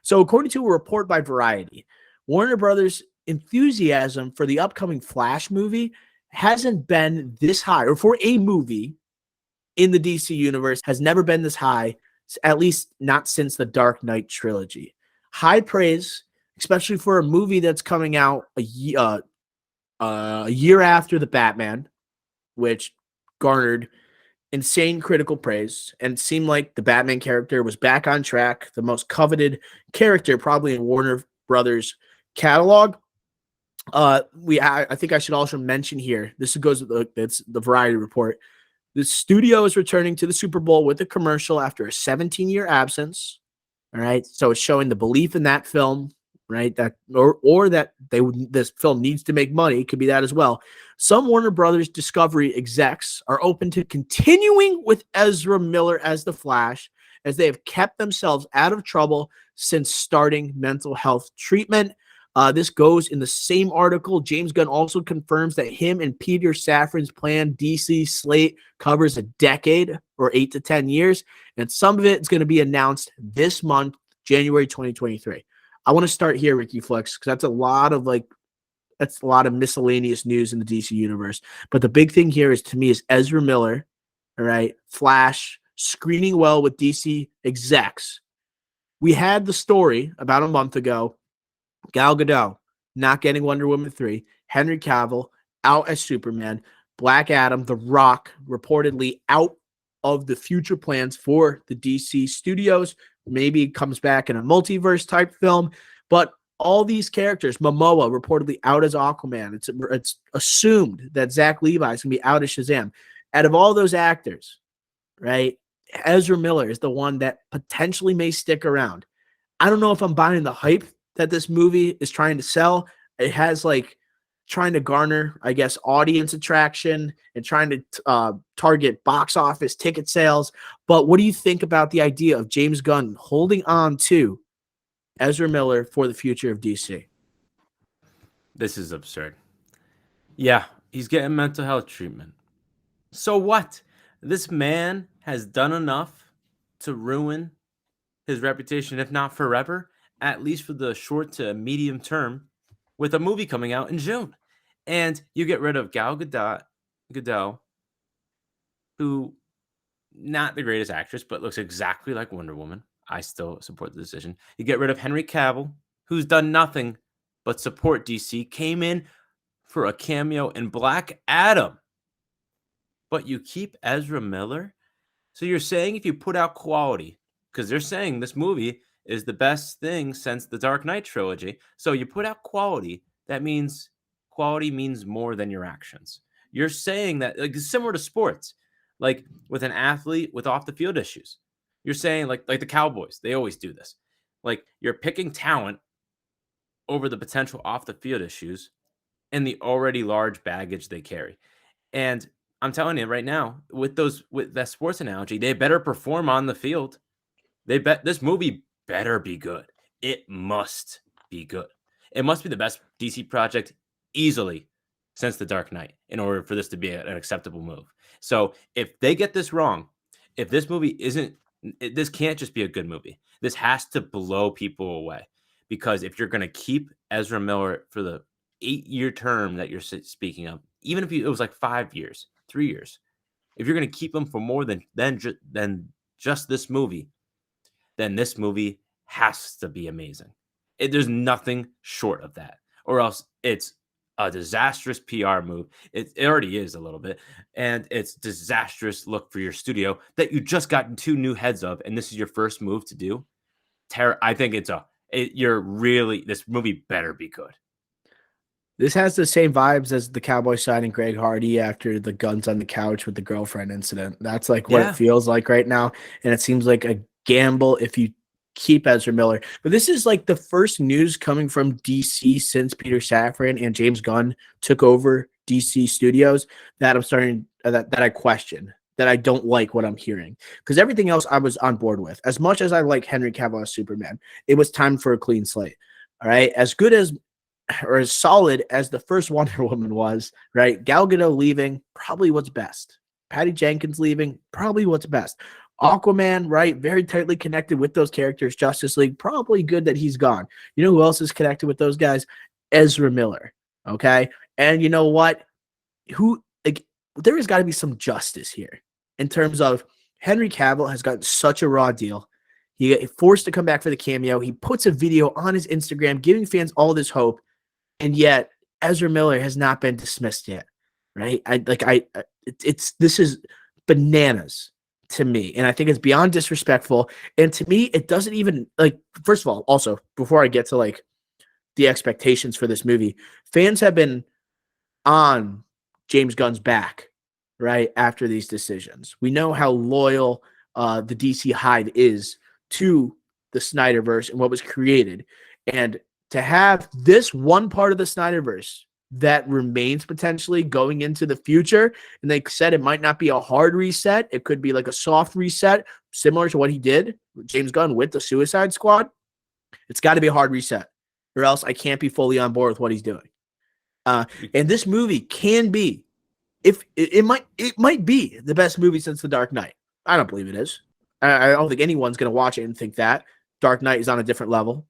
So according to a report by Variety, Warner Brothers' enthusiasm for the upcoming Flash movie hasn't been this high, or for a movie in the DC universe has never been this high, at least not since the Dark Knight trilogy. High praise, especially for a movie that's coming out a year after the Batman, which garnered insane critical praise and seemed like the Batman character was back on track, the most coveted character probably in Warner Brothers catalog. I think I should also mention here, this goes with it's the Variety report. The studio is returning to the Super Bowl with a commercial after a 17-year absence. All right, so it's showing the belief in that film, right? That or that this film needs to make money. It could be that as well. Some Warner Brothers Discovery execs are open to continuing with Ezra Miller as the Flash, as they have kept themselves out of trouble since starting mental health treatment. This goes in the same article. James Gunn also confirms that him and Peter Safran's planned DC slate covers a decade or 8 to 10 years, and some of it is going to be announced this month, January 2023. I want to start here, Ricky Flex, because that's a lot of miscellaneous news in the DC universe. But the big thing here is, to me, is Ezra Miller, all right, Flash, screening well with DC execs. We had the story about a month ago. Gal Gadot not getting Wonder Woman 3, Henry Cavill out as Superman, Black Adam, The Rock reportedly out of the future plans for the DC studios. Maybe it comes back in a multiverse type film, but all these characters, Momoa reportedly out as Aquaman. It's assumed that Zach Levi is going to be out as Shazam. Out of all those actors, right, Ezra Miller is the one that potentially may stick around. I don't know if I'm buying the hype that this movie is trying to sell. It has trying to garner, I guess, audience attraction and trying to target box office ticket sales. But what do you think about the idea of James Gunn holding on to Ezra Miller for the future of DC? This is absurd. Yeah, he's getting mental health treatment. So what? This man has done enough to ruin his reputation, if not forever, at least for the short to medium term, with a movie coming out in June. And you get rid of Gal Gadot, who, not the greatest actress, but looks exactly like Wonder Woman. I still support the decision. You get rid of Henry Cavill, who's done nothing but support DC, came in for a cameo in Black Adam. But you keep Ezra Miller? So you're saying if you put out quality, because they're saying this movie is the best thing since the Dark Knight trilogy. So you put out quality, that means quality means more than your actions. You're saying that, like, similar to sports, like with an athlete with off the field issues. You're saying like the Cowboys, they always do this. Like, you're picking talent over the potential off the field issues and the already large baggage they carry. And I'm telling you right now, with that sports analogy, they better perform on the field. This movie better be good. It must be good. It must be the best DC project easily since The Dark Knight in order for this to be an acceptable move. So if they get this wrong, if this movie this can't just be a good movie. This has to blow people away. Because if you're going to keep Ezra Miller for the 8-year term that you're speaking of, even if it was like 5 years, 3 years, if you're going to keep him for more than just this movie, then this movie has to be amazing. There's nothing short of that, or else it's a disastrous PR move. It already is a little bit, and it's disastrous look for your studio that you just gotten 2 new heads of, and this is your first move to do. I think this movie better be good. This has the same vibes as the Cowboys signing Greg Hardy after the guns on the couch with the girlfriend incident. That's like what it feels like right now. And it seems like a gamble if you keep Ezra Miller. But this is like the first news coming from DC since Peter Safran and James Gunn took over DC Studios that I'm starting that I question, that I don't like what I'm hearing. Because everything else I was on board with. As much as I like Henry Cavill as Superman, it was time for a clean slate. All right. As good as or as solid as the first Wonder Woman was, right? Gal Gadot leaving, probably what's best. Patty Jenkins leaving, probably what's best. Aquaman, right? Very tightly connected with those characters. Justice League, probably good that he's gone. You know who else is connected with those guys? Ezra Miller. Okay. And you know what? There has got to be some justice here in terms of Henry Cavill has gotten such a raw deal. He got forced to come back for the cameo. He puts a video on his Instagram giving fans all this hope, and yet Ezra Miller has not been dismissed yet. Right? This is bananas to me, and I think it's beyond disrespectful. And to me, it doesn't even first of all, also before I get to the expectations for this movie, fans have been on James Gunn's back, right, after these decisions. We know how loyal the DC Hive is to the Snyderverse and what was created. And to have this one part of the Snyderverse that remains potentially going into the future, and they said it might not be a hard reset, it could be like a soft reset, similar to what he did, James Gunn, with the Suicide Squad. It's got to be a hard reset, or else I can't be fully on board with what he's doing. And this movie can be, if it might be the best movie since The Dark Knight. I don't believe it is. I don't think anyone's going to watch it and think that. Dark Knight is on a different level.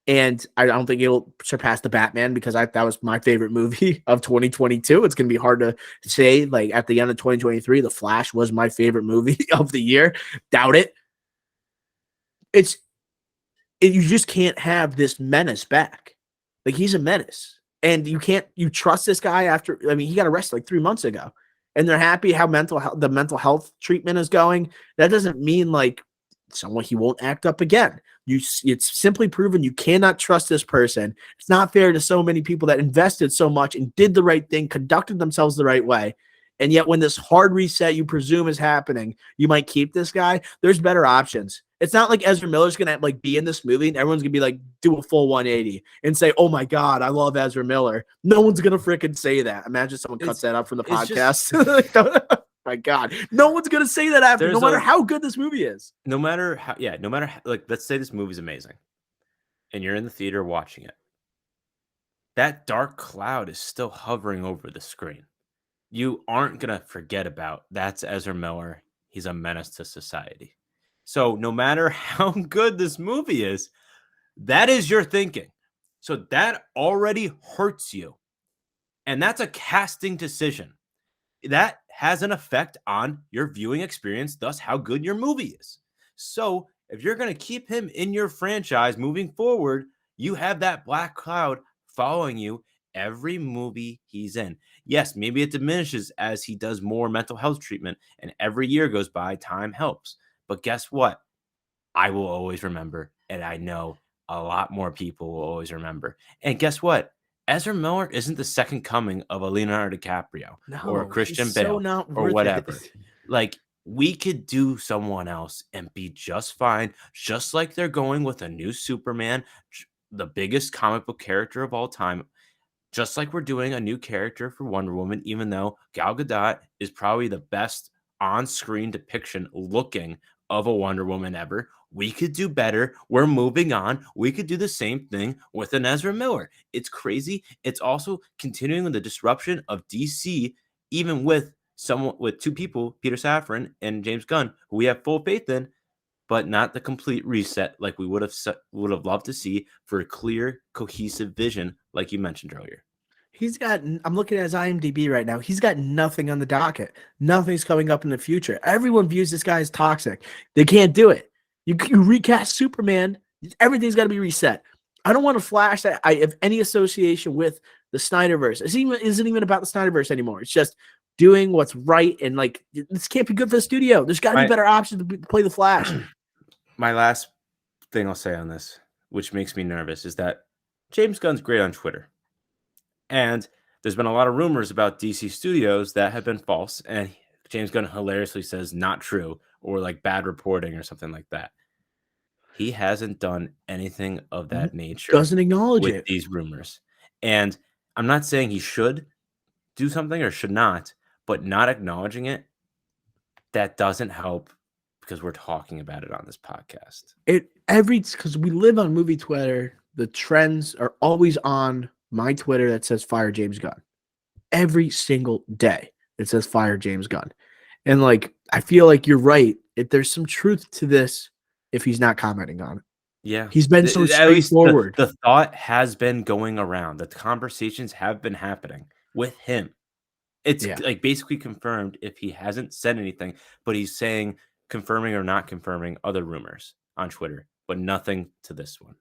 And I don't think it'll surpass The Batman, because that was my favorite movie of 2022. It's going to be hard to say, at the end of 2023, The Flash was my favorite movie of the year. Doubt it. You just can't have this menace back. He's a menace. And you trust this guy after, he got arrested 3 months ago, and they're happy how the mental health treatment is going. That doesn't mean someone he won't act up again. It's simply proven you cannot trust this person. It's not fair to so many people that invested so much and did the right thing, conducted themselves the right way. And yet when this hard reset you presume is happening, you might keep this guy. There's better options. It's not like Ezra Miller's going to be in this movie and everyone's going to be do a full 180 and say, oh my God, I love Ezra Miller. No one's going to freaking say that. Imagine someone cuts that up from the podcast. Oh my God. No one's going to say that after, no matter how good this movie is. No matter how, let's say this movie's amazing and you're in the theater watching it. That dark cloud is still hovering over the screen. You aren't going to forget about that's Ezra Miller. He's a menace to society. So no matter how good this movie is, that is your thinking. So that already hurts you. And that's a casting decision. That has an effect on your viewing experience, thus how good your movie is. So if you're going to keep him in your franchise moving forward, you have that black cloud following you every movie he's in. Yes, maybe it diminishes as he does more mental health treatment, and every year goes by, time helps. But guess what? I will always remember, and I know a lot more people will always remember. And guess what? Ezra Miller isn't the second coming of a Leonardo DiCaprio or a Christian Bale or whatever. We could do someone else and be just fine, just like they're going with a new Superman, the biggest comic book character of all time. Just like we're doing a new character for Wonder Woman, even though Gal Gadot is probably the best on-screen depiction looking of a Wonder Woman ever. We could do better. We're moving on. We could do the same thing with an Ezra Miller. It's crazy. It's also continuing the disruption of DC, even with two people, Peter Safran and James Gunn, who we have full faith in, but not the complete reset like we would have loved to see for a clear, cohesive vision, like you mentioned earlier. I'm looking at his IMDb right now. He's got nothing on the docket. Nothing's coming up in the future. Everyone views this guy as toxic. They can't do it. You recast Superman, everything's got to be reset. I don't want to Flash that I have any association with the Snyderverse. It isn't even about the Snyderverse anymore. It's just doing what's right, and this can't be good for the studio. There's got to be better options to play the Flash. My last thing I'll say on this, which makes me nervous, is that James Gunn's great on Twitter. And there's been a lot of rumors about DC Studios that have been false. And James Gunn hilariously says not true, or bad reporting or something like that. He hasn't done anything of that nature. Doesn't acknowledge with it. These rumors. And I'm not saying he should do something or should not, but not acknowledging it, that doesn't help, because we're talking about it on this podcast. Because we live on movie Twitter, the trends are always on my Twitter that says fire James Gunn. Every single day it says fire James Gunn. And I feel like you're right. if there's some truth to this if he's not commenting on it. Yeah. He's been so At least straightforward. the thought has been going around. The conversations have been happening with him. It's Yeah. like basically confirmed if he hasn't said anything, but he's saying confirming or not confirming other rumors on Twitter, but nothing to this one.